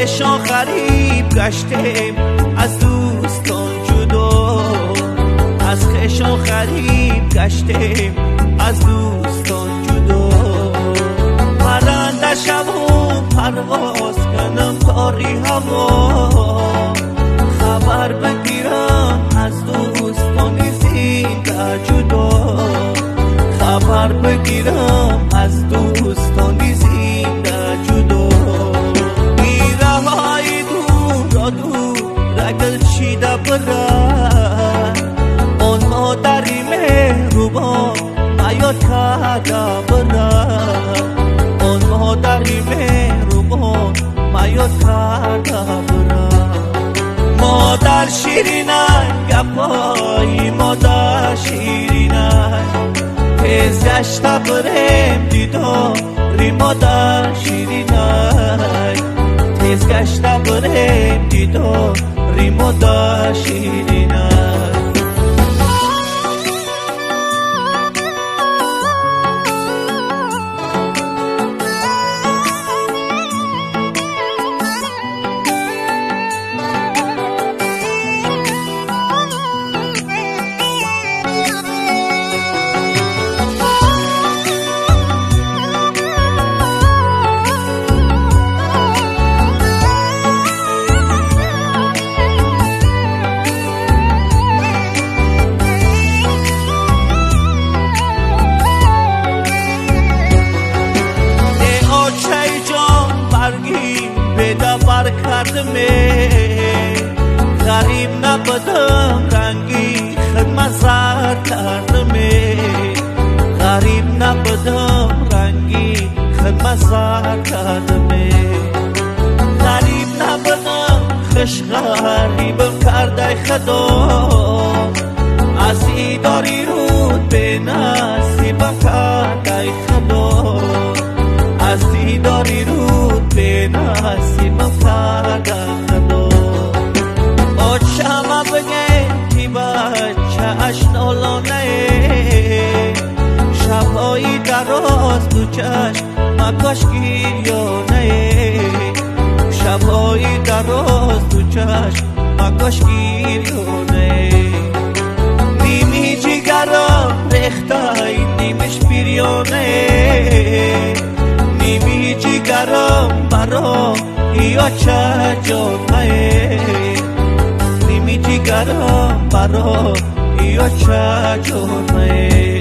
خشان غریب گشتیم از دوستان جدا، از خشان غریب گشتیم از دوستان جدا. پرنده شوم پرواز کنم تاری هوا، خبر بگیرم از دوستان زنده جدا، خبر بگیرم از دوستان زنده جدا. میره های دور دور رگل چیده برد، اون مادری مهربان نیاد کرده برد، اون مادری مهربان نیاد کرده برد. مادر شیرینه گپای مادر شیرینه، تیز گشته بریم دیداری مادر شیرینه، تیز گشته بریم دیداری مادر شیرینه. بر کردمه غریب نبودم رنگی خدمت سر کردمه، غریب نبودم رنگی خدمت سر کردمه، غریب نبودم خش غریبم کرده خدا، از ایداری رود به نصیبم کرده خدا، از دیداری رود به نصیبم کرده خدا. آچمه بگه کی بچه اشنالانه، شبهایی دراز دو چشم مکاش گیریانه، شبهایی دراز دو چشم مکاش گیریانه. نیمی جگرم ریختای نیمش بیریانه، نیمی جگرم برا یا چه جانه، نیمی جگرم برا یا چه جانه.